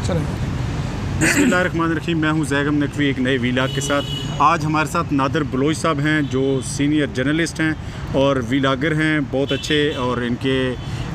चलें। बिस्मिल्लाहिर्रहमानिर्रहीम। मैं हूं ज़ैगम नकवी एक नए वीलाग के साथ। आज हमारे साथ नादिर बलोच साहब हैं जो सीनियर जर्नलिस्ट हैं और वीलागर हैं, बहुत अच्छे। और इनके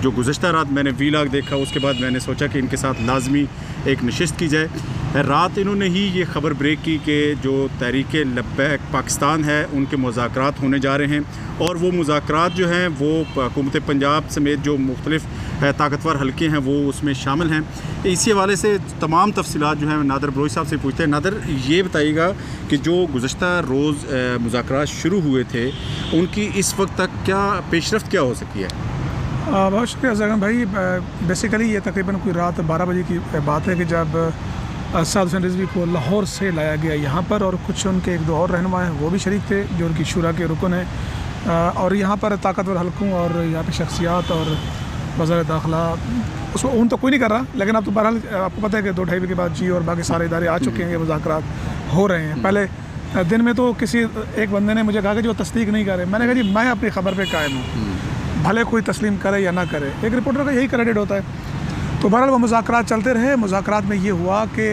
जो गुज़श्ता रात मैंने वीलाग देखा, उसके बाद मैंने सोचा कि इनके साथ लाजमी एक नशिस्त की जाए। रात इन्होंने ही ये ख़बर ब्रेक की कि जो तहरीक लब्बैक पाकिस्तान है उनके मुज़ाकरात होने जा रहे हैं, और वो मुज़ाकरात जो हैं वो हुकूमत पंजाब समेत जो मुख्तलिफ़ ताकतवर हल्के हैं वो उसमें शामिल हैं। इसी हवाले से तमाम तफसीलात जो हैं नादिर बलोच साहब से पूछते हैं। नादिर, ये बताइएगा कि जो गुज़श्ता रोज़ मुज़ाकरात शुरू हुए थे उनकी इस वक्त तक क्या पेशरफ्त क्या हो सकी है? बहुत शुक्रिया ज़ैगम भाई। बेसिकली ये तकरीबन कोई रात 12 बजे की बात है कि जब साद हुसैन रिजवी को लाहौर से लाया गया यहाँ पर, और कुछ उनके एक दो और रहनुमा हैं वो भी शरीक थे जो उनकी शुरा के रुकन हैं। और यहाँ पर ताकतवर हल्कों और यहाँ पे शख्सियात और वज़ारत दाखिला उसको उन तो कोई नहीं कर रहा, लेकिन अब तो बहरहाल आपको पता है कि 2-2.5 बजे के बाद जी और बाकी सारे इदारे आ चुके हैं, ये मुज़ाकरात हो रहे हैं। पहले दिन में तो किसी एक बंदे ने मुझे कहा कि जो तस्दीक नहीं कर रहे, मैंने कहा जी मैं अपनी ख़बर पर कायम हूँ, भले कोई तस्लीम करे या ना करे, एक रिपोर्टर का यही क्रेडिट होता है। तो बहरहाल वो मुज़ाकरात चलते रहे। मुज़ाकरात में ये हुआ कि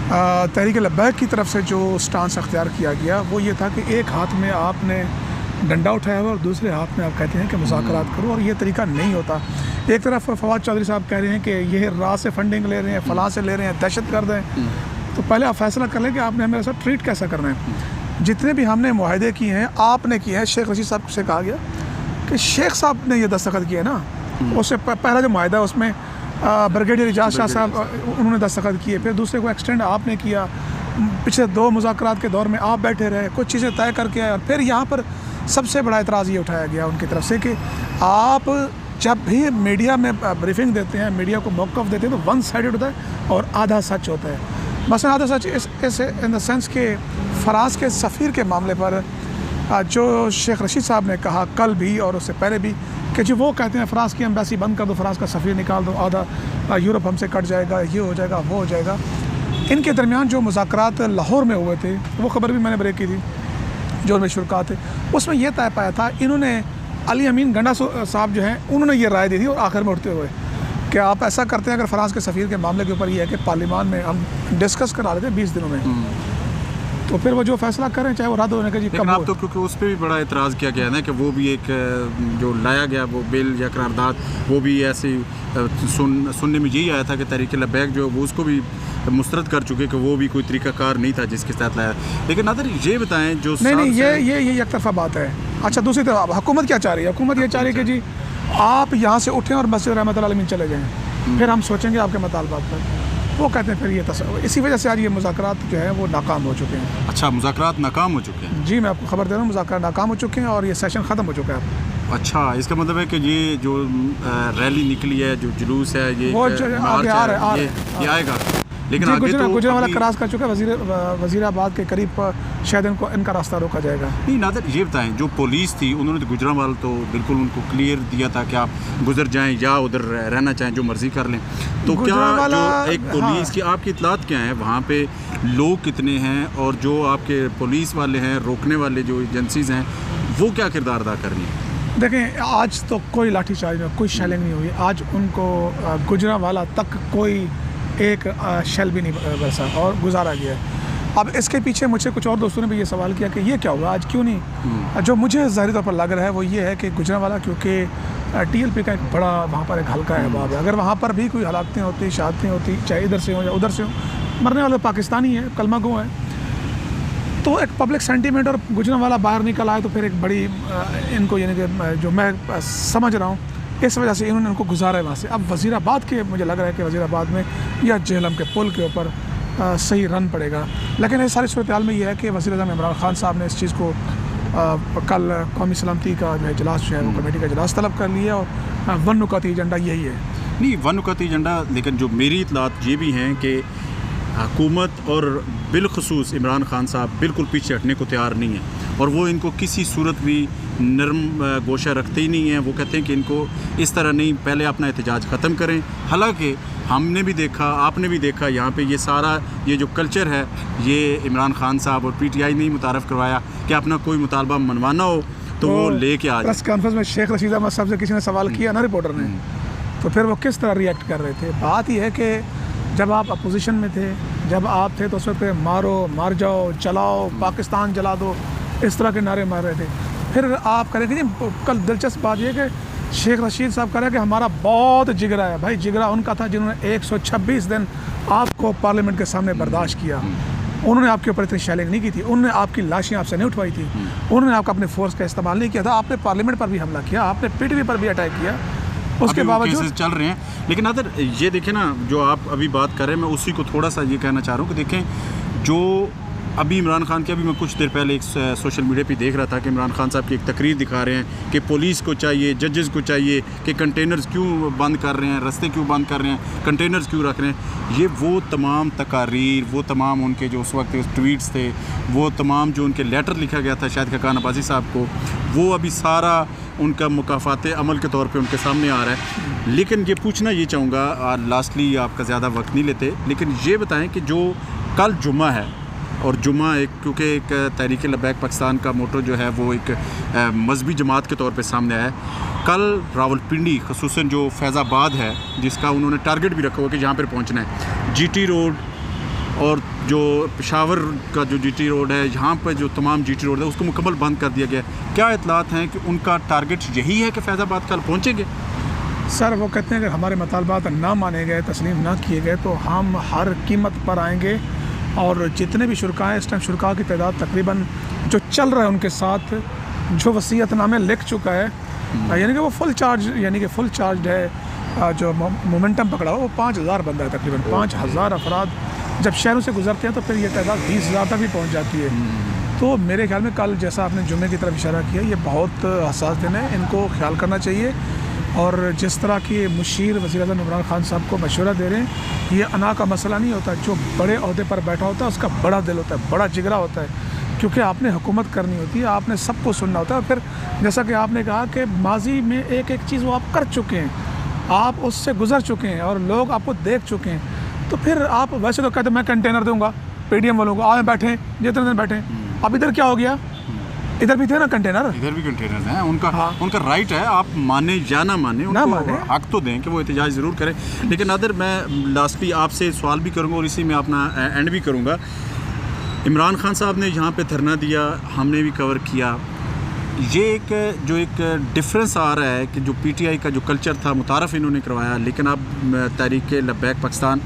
तहरीक लब्बैक की तरफ से जो स्टांस अख्तियार किया गया वो ये था कि एक हाथ में आपने डंडा उठाया हुआ और दूसरे हाथ में आप कहते हैं कि मुज़ाकरात करो, और ये तरीका नहीं होता। एक तरफ फवाद चौधरी साहब कह रहे हैं कि ये राह से फंडिंग ले रहे हैं, फ़लाँ से ले रहे हैं, दहशत गर्द हैं, तो पहले आप फैसला कर लें कि आपने हमें ऐसा ट्रीट कैसा करना है। जितने भी हमने मुआहदे किए हैं आपने किए हैं। शेख रशीद साहब से कहा गया कि शेख साहब ने ये दस्तखत किए ना, उससे पहला जो मुआहदा उसमें ब्रिगेडियर इजाज़ शाह साहब उन्होंने दस्तखत किए, फिर दूसरे को एक्सटेंड आपने किया, पिछले 2 मुज़ाकरात के दौर में आप बैठे रहे, कुछ चीज़ें तय करके आए, और फिर यहाँ पर सबसे बड़ा एतराज़ ये उठाया गया उनकी तरफ से कि आप जब भी मीडिया में ब्रीफिंग देते हैं, मीडिया को मौक़िफ़ देते हैं, तो 1 साइडेड होता है और आधा सच होता है। मसलन आधा सच इस इन द सेंस के फ़राज के सफ़ीर के मामले पर जो शेख रशीद साहब ने कहा कल भी और उससे पहले भी कि जो वो कहते हैं फ़राज की एम्बेसी बंद कर दो, फ़राज का सफ़ीर निकाल दो, आधा यूरोप हमसे कट जाएगा, ये हो जाएगा, वो हो जाएगा। इनके दरमियान जो मुज़ाकरात लाहौर में हुए थे वो ख़बर भी मैंने ब्रेक की थी, जो उनमें शुरका थे, उसमें यह तय पाया था, इन्होंने अली अमीन गंडा साहब जो हैं उन्होंने ये राय दी थी, और आखिर में उठते हुए कि आप ऐसा करते हैं, अगर फ़राज के सफ़ीर के मामले के ऊपर ये है कि पार्लियामान में हम डिस्कस करा लेते हैं 20 दिनों में, तो फिर वो जो फैसला करें चाहे वो रद्द होने का जी कब आप तो, क्योंकि उस पर भी बड़ा एतराज़ किया गया ना कि वो भी एक जो लाया गया वो बिल या करारदाद वो भी ऐसे सुनने में यही आया था कि तहरीक लब्बैक जो वो उसको भी मुस्तरद कर चुके कि वो भी कोई तरीक़ाकार नहीं था जिसके साथ लाया। लेकिन नादिर ये बताएं जो नहीं ये एक तरफा बात है। अच्छा, दूसरी तरफ हुकूमत क्या चाह रही है? हुकूमत ये चाह रही है कि जी आप यहाँ से उठें और मस्जिद रहमत आलमीन चले जाएँ, फिर हम सोचेंगे आपके मुतालबात पर। वो कहते हैं फिर ये इसी वजह से आज ये मुज़ाकरात जो है वो नाकाम हो चुके हैं। अच्छा, मुज़ाकरात नाकाम हो चुके हैं? जी, मैं आपको खबर दे रहा हूँ, मुज़ाकरात नाकाम हो चुके हैं और ये सेशन ख़त्म हो चुका है। अच्छा, इसका मतलब है कि ये जो रैली निकली है, जो जुलूस है, ये वो आगे आ रहा है, ये आएगा, लेकिन गुजरांवाला क्रॉस कर चुका है, वज़ीराबाद के करीब शायद इनका रास्ता रोका जाएगा। नहीं नादिर, ये बताएं जो पुलिस थी उन्होंने तो गुजरांवाला तो बिल्कुल उनको क्लियर दिया था कि आप गुजर जाएं या उधर रहना चाहें, जो मर्ज़ी कर लें। तो क्या जो एक पुलिस की आपकी इतलात क्या है, वहाँ पे लोग कितने हैं, और जो आपके पुलिस वाले हैं, रोकने वाले जो एजेंसीज़ हैं, वो क्या किरदार अदा कर रही हैं? देखें, आज तो कोई लाठीचार्ज में कोई शेलिंग नहीं हुई। आज उनको गुजरांवाला तक कोई एक शेल भी नहीं बरसा और गुजारा गया है। अब इसके पीछे मुझे कुछ और दोस्तों ने भी ये सवाल किया कि ये क्या हुआ, आज क्यों नहीं? जो मुझे ज़ाहिरी तौर पर लग रहा है वो ये है कि गुजरांवाला क्योंकि TLP का एक बड़ा वहाँ पर एक हल्का है बाब है। अगर वहाँ पर भी कोई हलाकतें होती, शहादतें होती, चाहे इधर से हो या उधर से हो, मरने वाले पाकिस्तानी है, कलमा गो है, तो एक पब्लिक सेंटीमेंट और गुजरांवाला बाहर निकल आए तो फिर एक बड़ी इनको यानी कि जो मैं समझ रहा हूँ इस वजह से इन्होंने उनको गुजारा है वहाँ से। अब वज़ीराबाद के मुझे लग रहा है कि वज़ीराबाद में या जेहलम के पुल के ऊपर सही रन पड़ेगा, लेकिन इस सारी सूरत हाल में यह है कि वज़ीर-ए-आज़म इमरान खान साहब ने इस चीज़ को कल कौमी सलामती का जो इजलास जो है वो कमेटी का इजलास तलब कर लिया, और 1 नुकाती एजेंडा यही है। नहीं 1 नुकाती एजेंडा, लेकिन जो मेरी इतलात ये भी हैं कि हुकूमत और बिलखसूस इमरान खान साहब बिल्कुल पीछे हटने को तैयार नहीं है, और वो इनको किसी सूरत भी नरम गोशा रखते ही नहीं हैं। वो कहते हैं कि इनको इस तरह नहीं, पहले अपना एहतजाज ख़त्म करें। हालांकि हमने भी देखा, आपने भी देखा, यहाँ पे ये सारा ये जो कल्चर है ये इमरान खान साहब और PTI ने ही मुतारफ़ करवाया कि अपना कोई मुतालबा मनवाना हो तो वो लेके आ जाए। प्रेस कॉन्फ्रेंस में शेख रशीद अहमद साहब से किसी ने सवाल किया ना, रिपोर्टर ने, तो फिर वो किस तरह रिएक्ट कर रहे थे। बात यह है कि जब आप अपोजिशन में थे, जब आप थे तो उस वक्त मारो, मार जाओ, चलाओ, पाकिस्तान जला दो, इस तरह के नारे मार रहे थे। फिर आप करें कि कल दिलचस्प बात यह कि शेख रशीद साहब कह रहे कि हमारा बहुत जिगरा है। भाई जिगरा उनका था जिन्होंने 126 दिन आपको पार्लियामेंट के सामने बर्दाश्त किया। उन्होंने आपके ऊपर इतनी शेलिंग नहीं की थी, उन्होंने आपकी लाशें आपसे नहीं उठवाई थी, उन्होंने आपका अपने फोर्स का इस्तेमाल नहीं किया था। आपने पार्लियामेंट पर भी हमला किया, आपने पीटीवी पर भी अटैक किया, उसके बावजूद चल रहे हैं। लेकिन अदर ये देखें ना, जो आप अभी बात कर रहे हैं, मैं उसी को थोड़ा सा ये कहना चाह रहा हूँ कि देखें, जो अभी इमरान खान की, अभी मैं कुछ देर पहले एक सोशल मीडिया पे देख रहा था कि इमरान खान साहब की एक तकरीर दिखा रहे हैं कि पुलिस को चाहिए, जजेस को चाहिए कि कंटेनर्स क्यों बंद कर रहे हैं, रास्ते क्यों बंद कर रहे हैं, कंटेनर्स क्यों रख रहे हैं। ये वो तमाम तकारीर, वो तमाम उनके जो उस वक्त ट्वीट्स थे, वो तमाम जो उनके लेटर लिखा गया था शाहिद खाकान अब्बासी साहब को, वो अभी सारा उनका मुकाफात अमल के तौर पे उनके सामने आ रहा है। लेकिन ये पूछना ये चाहूँगा, लास्टली आपका ज़्यादा वक्त नहीं लेते, लेकिन ये बताएं कि जो कल जुम्मा है, और जुम्मा एक, क्योंकि एक तहरीक लबैक पाकिस्तान का मोटो जो है वो एक मजहबी जमात के तौर पे सामने आया है। कल रावलपिंडी, ख़ुसूसन जो फैज़ाबाद है, जिसका उन्होंने टारगेट भी रखा हुआ कि जहाँ पर पहुँचना है, जीटी रोड और जो पेशावर का जो जीटी रोड है, यहाँ पर जो तमाम जीटी रोड है उसको मुकम्मल बंद कर दिया गया। क्या इतलात हैं कि उनका टारगेट यही है कि फैज़ाबाद कल पहुँचेंगे? सर वो कहते हैं कि हमारे मुतालबात ना माने गए, तस्लीम ना किए गए तो हम हर कीमत पर आएंगे। और जितने भी शुरका हैं, इस टाइम शुरका की तादाद तकरीबन जो चल रहा है उनके साथ, जो वसीयतनामे लिख चुका है, यानी कि वो फुल चार्ज है। जो मोमेंटम पकड़ा हो वो 5000 बंदा है, तकरीबन 5000 अफराद जब शहरों से गुजरते हैं तो फिर ये तादाद 20,000 तक भी पहुँच जाती है। तो मेरे ख्याल में कल, जैसा आपने जुम्मे की तरफ इशारा किया, ये बहुत हसास दिन है, इनको ख्याल करना चाहिए। और जिस तरह की मुशीर वज़ीर-ए-आज़म इमरान खान साहब को मशवरा दे रहे हैं, ये अना का मसला नहीं होता। जो बड़े अहदे पर बैठा होता है उसका बड़ा दिल होता है, बड़ा जिगरा होता है, क्योंकि आपने हुकूमत करनी होती है, आपने सबको सुनना होता है। और फिर जैसा कि आपने कहा कि माजी में एक एक चीज़ वो आप कर चुके हैं, आप उससे गुजर चुके हैं और लोग आपको देख चुके हैं, तो फिर आप वैसे तो कहते मैं कंटेनर दूंगा पीडीएम वालों को, आए बैठे जितने दिन बैठे, अब इधर क्या हो गया, इधर भी थे ना कंटेनर, इधर भी कंटेनर हैं, उनका हाँ। उनका राइट है, आप माने या ना माने, उनको हक तो दें कि वो एहतजाज ज़रूर करें। लेकिन अदर मैं लास्टली आपसे सवाल भी करूँगा और इसी में अपना एंड भी करूँगा। इमरान खान साहब ने यहाँ पे धरना दिया, हमने भी कवर किया। ये एक डिफरेंस आ रहा है कि जो पीटीआई का जो कल्चर था मुतारफ़ इन्होंने करवाया, लेकिन अब तहरीक लबैक पाकिस्तान,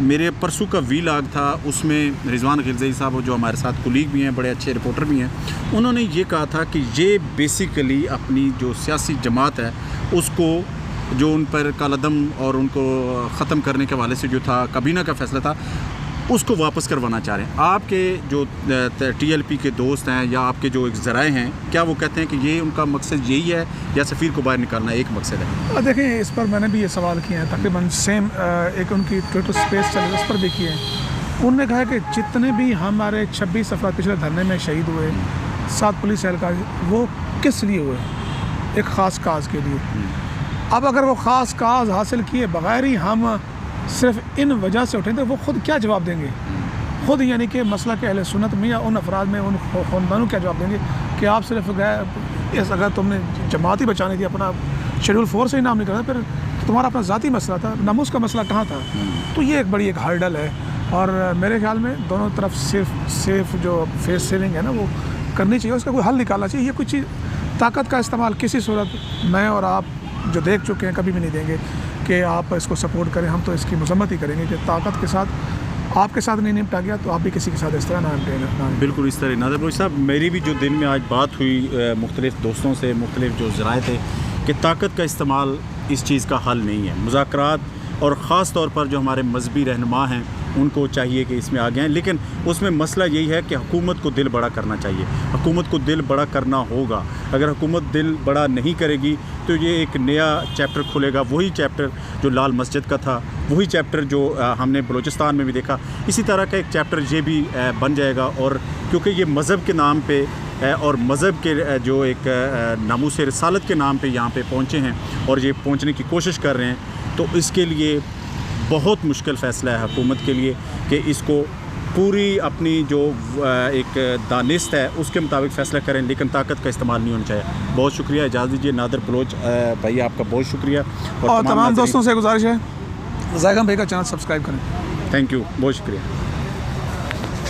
मेरे परसों का वीलॉग था, उसमें रिजवान गिलज़ई साहब जो हमारे साथ कुलीग भी हैं, बड़े अच्छे रिपोर्टर भी हैं, उन्होंने ये कहा था कि ये बेसिकली अपनी जो सियासी जमात है उसको, जो उन पर कालदम और उनको ख़त्म करने के हवाले से जो था काबीना का फ़ैसला था, उसको वापस करवाना चाह रहे हैं। आपके जो टीएलपी के दोस्त हैं या आपके जो एक ज़राए हैं, क्या वो कहते हैं कि ये उनका मकसद यही है या सफ़ीर को बाहर निकालना एक मकसद है? देखिए, इस पर मैंने भी ये सवाल किए हैं, तकरीबन सेम एक उनकी ट्विटर स्पेस चल रही है, उस पर भी किए हैं। उन्होंने कहा कि जितने भी हमारे 26 अफराद पिछले धरने में शहीद हुए, 7 पुलिस एहलकार, वो किस लिए हुए? एक ख़ास काज के लिए। अब अगर वो ख़ास काज हासिल किए बगैर ही हम सिर्फ इन वजह से उठें तो वो ख़ुद क्या जवाब देंगे? ख़ुद यानी कि मसला के अहले सुन्नत में या उन अफराद में, उन ख़ानदानों क्या जवाब देंगे कि आप सिर्फ गए, अगर तुमने जमात ही बचानी थी, अपना शेड्यूल फोर्स ही नाम नहीं करना, फिर तुम्हारा अपना ज़ाती मसला था, नामूस का मसला कहाँ था? तो ये एक बड़ी एक हर्डल है। और मेरे ख्याल में दोनों तरफ सिर्फ जो फेस सेविंग है ना, वो करनी चाहिए, उसका कोई हल निकालना चाहिए। ये कुछ ताकत का इस्तेमाल किसी सूरत मैं और आप जो देख चुके हैं कभी भी नहीं देंगे कि आप इसको सपोर्ट करें। हम तो इसकी मजम्मत ही करेंगे कि ताकत के साथ आपके साथ नहीं निपटा गया तो आप भी किसी के साथ इस तरह ना निपटें। बिल्कुल इस तरह। नादर बलोच साहब, मेरी भी जो दिन में आज बात हुई मुख्तलिफ़ दोस्तों से, मुख्तलिफ़ जो ज़राए थे, कि ताकत का इस्तेमाल इस चीज़ का हल नहीं है। मुज़ाकरात, और ख़ास तौर पर जो हमारे मजहबी रहनुमा हैं उनको चाहिए कि इसमें आगे आएँ, लेकिन उसमें मसला यही है कि हुकूमत को दिल बड़ा करना चाहिए। हुकूमत को दिल बड़ा करना होगा। अगर हुकूमत दिल बड़ा नहीं करेगी तो ये एक नया चैप्टर खुलेगा, वही चैप्टर जो लाल मस्जिद का था, वही चैप्टर जो हमने बलूचिस्तान में भी देखा, इसी तरह का एक चैप्टर ये भी बन जाएगा। और क्योंकि ये मज़हब के नाम पे और मज़हब के जो एक नामूस रिसालत के नाम पे यहाँ पे पहुँचे हैं और ये पहुँचने की कोशिश कर रहे हैं, तो इसके लिए बहुत मुश्किल फ़ैसला है हुकूमत के लिए कि इसको पूरी अपनी जो एक दानिस्त है उसके मुताबिक फ़ैसला करें, लेकिन ताकत का इस्तेमाल नहीं होना चाहिए। बहुत शुक्रिया, इजाज़त दीजिए। नादर बलोच भाई, आपका बहुत शुक्रिया। और तमाम दोस्तों से गुजारिश है जैगम भाई का चैनल सब्सक्राइब करें। थैंक यू, बहुत शुक्रिया।